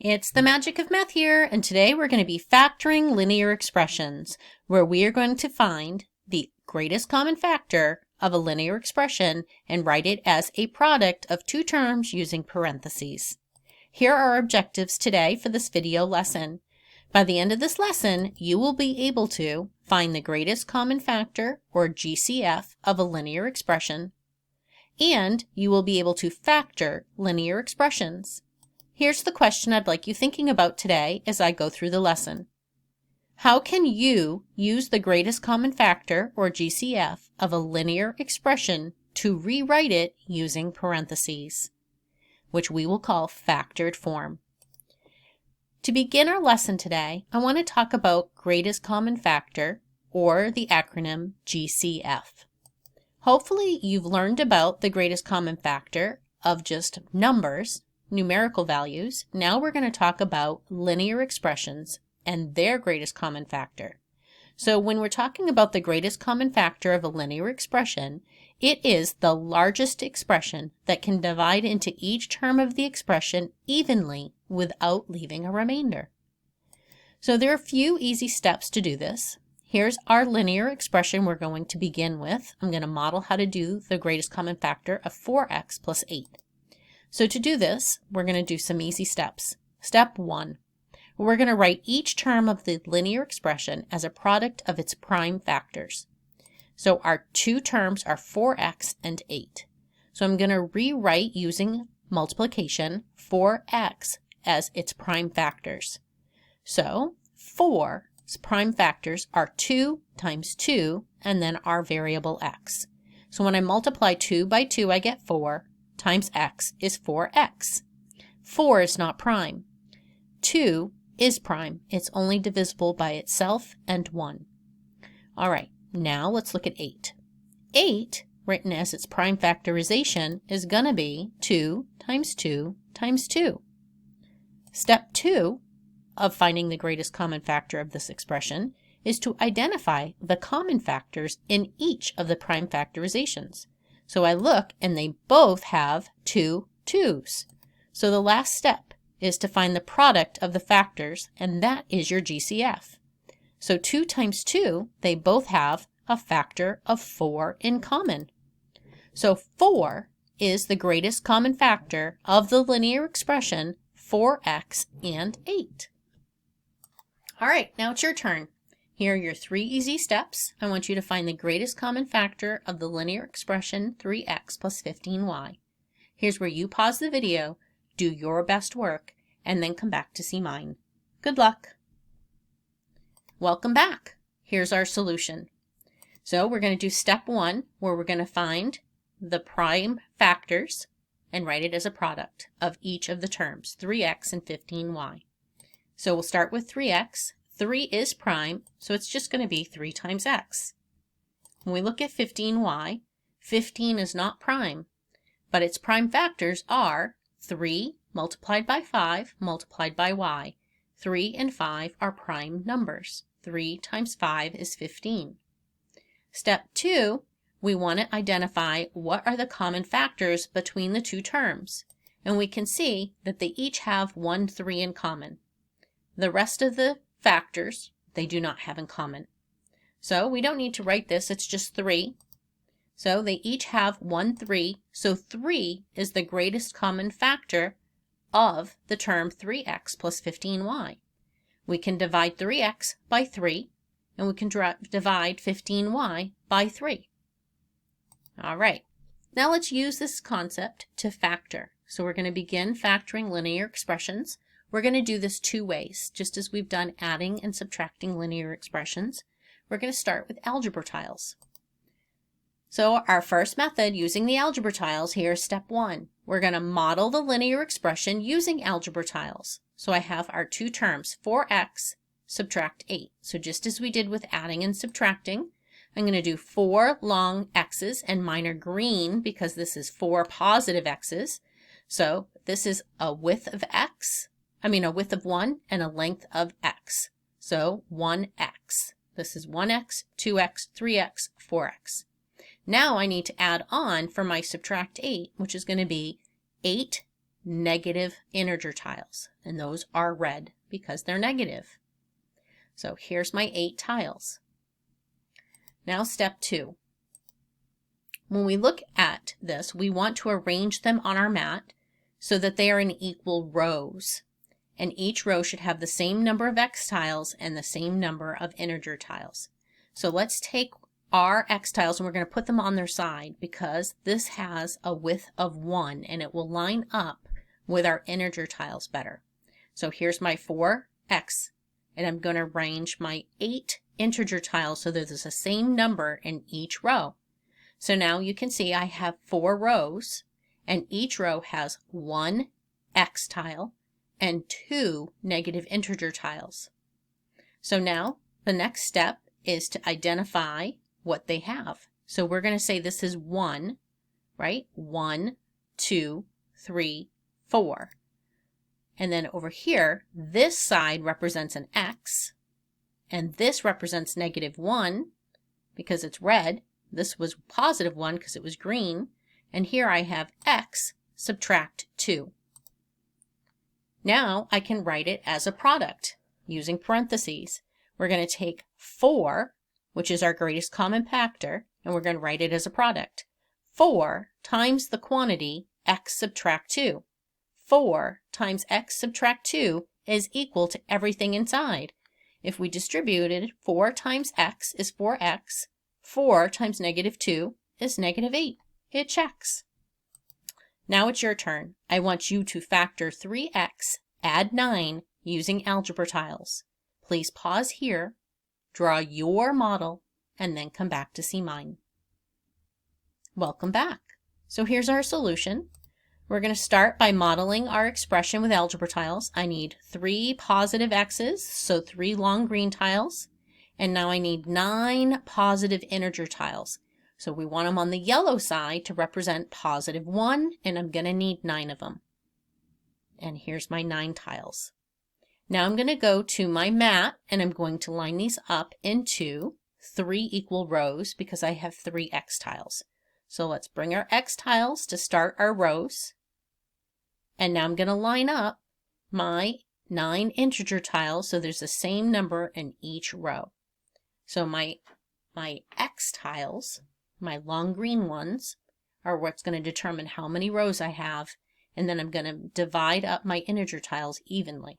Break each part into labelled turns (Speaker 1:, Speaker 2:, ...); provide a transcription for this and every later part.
Speaker 1: It's the magic of math here, and today we're going to be factoring linear expressions, where we are going to find the greatest common factor of a linear expression and write it as a product of two terms using parentheses. Here are our objectives today for this video lesson. By the end of this lesson, you will be able to find the greatest common factor, or GCF, of a linear expression, and you will be able to factor linear expressions. Here's the question I'd like you thinking about today as I go through the lesson. How can you use the greatest common factor, or GCF, of a linear expression to rewrite it using parentheses, which we will call factored form? To begin our lesson today, I want to talk about greatest common factor, or the acronym GCF. Hopefully you've learned about the greatest common factor of just numbers, numerical values. Now we're going to talk about linear expressions and their greatest common factor. So when we're talking about the greatest common factor of a linear expression, it is the largest expression that can divide into each term of the expression evenly without leaving a remainder. So there are a few easy steps to do this. Here's our linear expression we're going to begin with. I'm going to model how to do the greatest common factor of 4x plus 8. So to do this, we're going to do some easy steps. Step 1. We're going to write each term of the linear expression as a product of its prime factors. So our two terms are 4x and 8. So I'm going to rewrite using multiplication 4x as its prime factors. So 4's prime factors are 2 times 2 and then our variable x. So when I multiply 2 by 2, I get 4 times x is 4x. 4 is not prime. 2 is prime. It's only divisible by itself and 1. All right, now let's look at 8. 8, written as its prime factorization, is going to be 2 times 2 times 2. Step 2 of finding the greatest common factor of this expression is to identify the common factors in each of the prime factorizations. So I look and they both have 2 2's. So the last step is to find the product of the factors, and that is your GCF. So 2 times 2, they both have a factor of 4 in common. So 4 is the greatest common factor of the linear expression 4x and 8. All right, now it's your turn. Here are your 3 easy steps. I want you to find the greatest common factor of the linear expression 3x plus 15y. Here's where you pause the video, do your best work, and then come back to see mine. Good luck. Welcome back. Here's our solution. So we're going to do step 1, where we're going to find the prime factors and write it as a product of each of the terms, 3x and 15y. So we'll start with 3x. 3 is prime, so it's just going to be 3 times x. When we look at 15y, 15 is not prime, but its prime factors are 3 multiplied by 5 multiplied by y. 3 and 5 are prime numbers. 3 times 5 is 15. Step 2, we want to identify what are the common factors between the two terms. And we can see that they each have 1, 3 in common. The rest of the factors they do not have in common. So we don't need to write this, it's just 3. So they each have 1, 3, so 3 is the greatest common factor of the term 3x plus 15y. We can divide 3x by 3, and we can divide 15y by 3. All right, now let's use this concept to factor. So we're going to begin factoring linear expressions. We're going to do this 2 ways, just as we've done adding and subtracting linear expressions. We're going to start with algebra tiles. So our first method using the algebra tiles, here is step 1. We're going to model the linear expression using algebra tiles. So I have our two terms, 4x subtract 8. So just as we did with adding and subtracting, I'm going to do 4 long x's, and mine are green because this is 4 positive x's. So this is a width of a width of 1 and a length of x. So 1x. This is 1x, 2x, 3x, 4x. Now I need to add on for my subtract 8, which is going to be 8 negative integer tiles, and those are red because they're negative. So here's my 8 tiles. Now step 2. When we look at this, we want to arrange them on our mat so that they are in equal rows. And each row should have the same number of x tiles and the same number of integer tiles. So let's take our x tiles and we're going to put them on their side because this has a width of 1 and it will line up with our integer tiles better. So here's my 4x, and I'm going to arrange my 8 integer tiles so that there's the same number in each row. So now you can see I have 4 rows, and each row has 1 x tile and 2 negative integer tiles. So now the next step is to identify what they have. So we're going to say this is 1, right? 1, 2, 3, 4. And then over here, this side represents an x, and this represents -1 because it's red. This was +1 because it was green. And here I have x subtract 2. Now I can write it as a product using parentheses. We're going to take 4, which is our greatest common factor, and we're going to write it as a product. 4 times the quantity x subtract 2. 4 times x subtract 2 is equal to everything inside. If we distributed 4 times x is 4x, 4 times -2 is -8. It checks. Now it's your turn. I want you to factor 3x, add 9 using algebra tiles. Please pause here, draw your model, and then come back to see mine. Welcome back. So here's our solution. We're going to start by modeling our expression with algebra tiles. I need 3 positive x's, so 3 long green tiles. And now I need 9 positive integer tiles. So we want them on the yellow side to represent +1, and I'm going to need 9 of them. And here's my 9 tiles. Now I'm going to go to my mat, and I'm going to line these up into 3 equal rows because I have 3 x tiles. So let's bring our x tiles to start our rows. And now I'm going to line up my 9 integer tiles so there's the same number in each row. So my x tiles, my long green ones, are what's going to determine how many rows I have, and then I'm going to divide up my integer tiles evenly.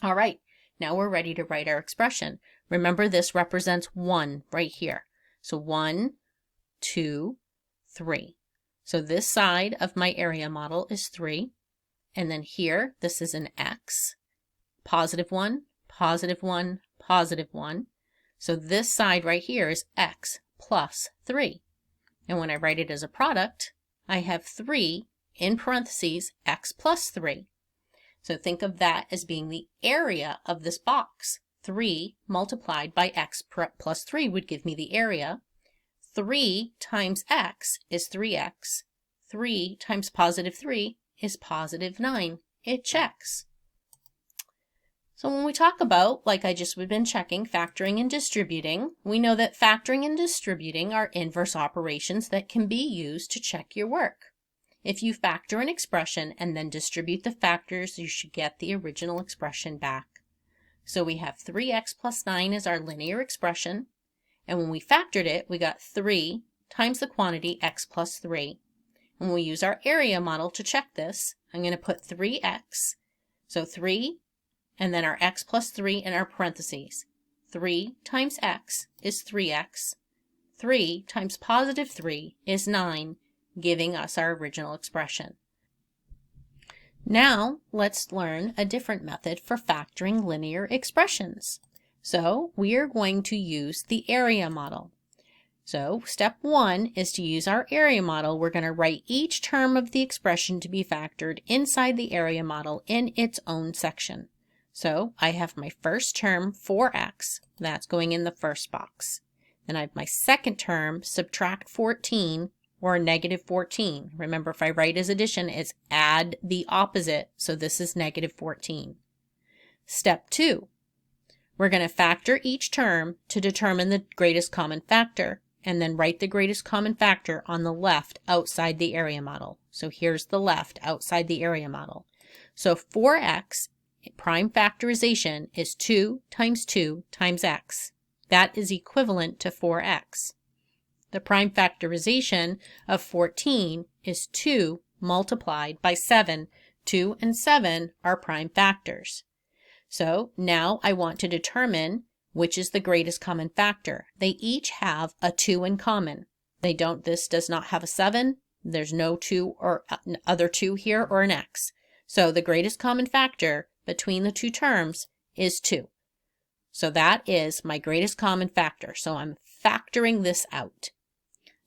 Speaker 1: All right, now we're ready to write our expression. Remember, this represents 1 right here. So 1, 2, 3. So this side of my area model is 3, and then here, this is an x, +1, +1, +1. So this side right here is x plus 3. And when I write it as a product, I have 3 in parentheses x plus 3. So think of that as being the area of this box. 3 multiplied by x plus 3 would give me the area. 3 times x is 3x. 3 times +3 is +9. It checks. So when we talk about, like I just been checking, factoring and distributing, we know that factoring and distributing are inverse operations that can be used to check your work. If you factor an expression and then distribute the factors, you should get the original expression back. So we have 3x plus 9 as our linear expression, and when we factored it, we got 3 times the quantity x plus 3. And when we use our area model to check this, I'm going to put 3x, so 3, and then our x plus 3 in our parentheses. 3 times x is 3x. 3 times +3 is 9, giving us our original expression. Now let's learn a different method for factoring linear expressions. So we are going to use the area model. So step 1 is to use our area model. We're going to write each term of the expression to be factored inside the area model in its own section. So I have my first term, 4x, that's going in the first box. Then I have my second term, subtract 14, or -14. Remember, if I write as addition, it's add the opposite, so this is -14. Step 2, we're going to factor each term to determine the greatest common factor. and then write the greatest common factor on the left outside the area model. So here's the left outside the area model. So 4x prime factorization is 2 times 2 times x. That is equivalent to 4x. The prime factorization of 14 is 2 multiplied by 7. 2 and 7 are prime factors. So now I want to determine which is the greatest common factor. They each have a 2 in common. This does not have a 7. There's no 2 or other 2 here or an x. So the greatest common factor between the two terms is 2. So that is my greatest common factor. So I'm factoring this out.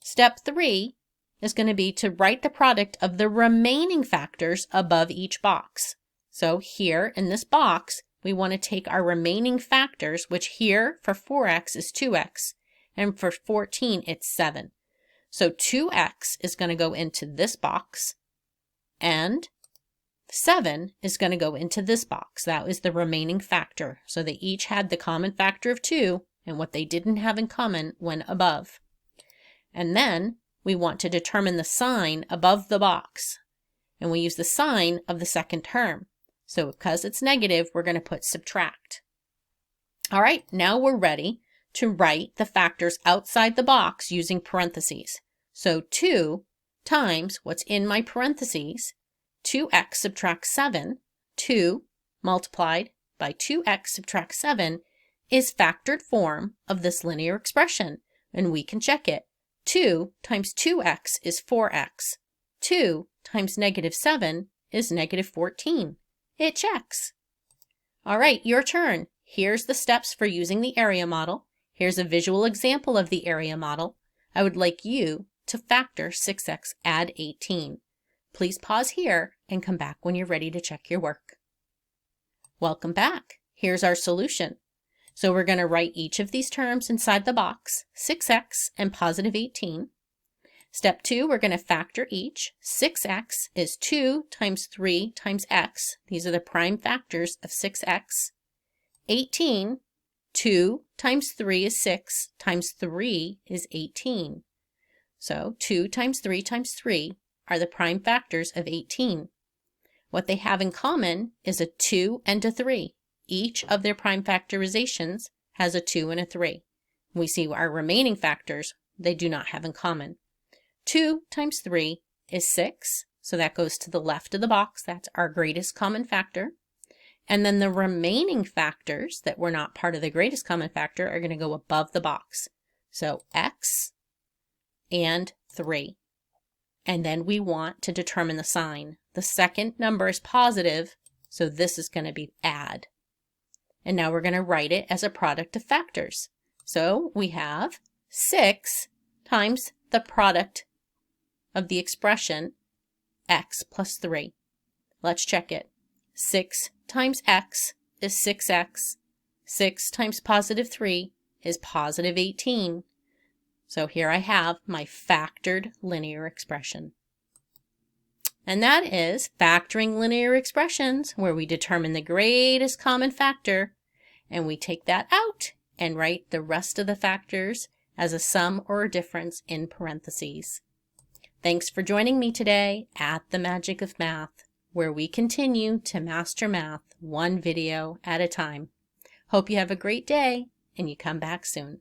Speaker 1: Step 3 is going to be to write the product of the remaining factors above each box. So here in this box, we want to take our remaining factors, which here for 4x is 2x, and for 14 it's 7. So 2x is going to go into this box, and 7 is going to go into this box. That is the remaining factor. So they each had the common factor of 2, and what they didn't have in common went above. And then we want to determine the sign above the box. And we use the sign of the second term. So because it's negative, we're going to put subtract. All right, now we're ready to write the factors outside the box using parentheses. So 2 times what's in my parentheses, 2x subtract 7, 2 multiplied by 2x subtract 7 is factored form of this linear expression. And we can check it. 2 times 2x is 4x. 2 times negative 7 is negative 14. It checks. All right, your turn. Here's the steps for using the area model. Here's a visual example of the area model. I would like you to factor 6x add 18. Please pause here and come back when you're ready to check your work. Welcome back. Here's our solution. So we're going to write each of these terms inside the box, 6x and positive 18. Step 2, we're going to factor each. 6x is 2 times 3 times x. These are the prime factors of 6x. 18, 2 times 3 is 6, times 3 is 18. So 2 times 3 times 3 are the prime factors of 18. What they have in common is a 2 and a 3. Each of their prime factorizations has a 2 and a 3. We see our remaining factors they do not have in common. 2 times 3 is 6, so that goes to the left of the box. That's our greatest common factor. And then the remaining factors that were not part of the greatest common factor are going to go above the box. So x and 3. And then we want to determine the sign. The second number is positive, so this is going to be add. And now we're going to write it as a product of factors. So we have 6 times the product of the expression x plus 3. Let's check it. 6 times x is 6x. 6 times positive 3 is positive 18. So here I have my factored linear expression. And that is factoring linear expressions, where we determine the greatest common factor, and we take that out and write the rest of the factors as a sum or a difference in parentheses. Thanks for joining me today at The Magic of Math, where we continue to master math one video at a time. Hope you have a great day and you come back soon.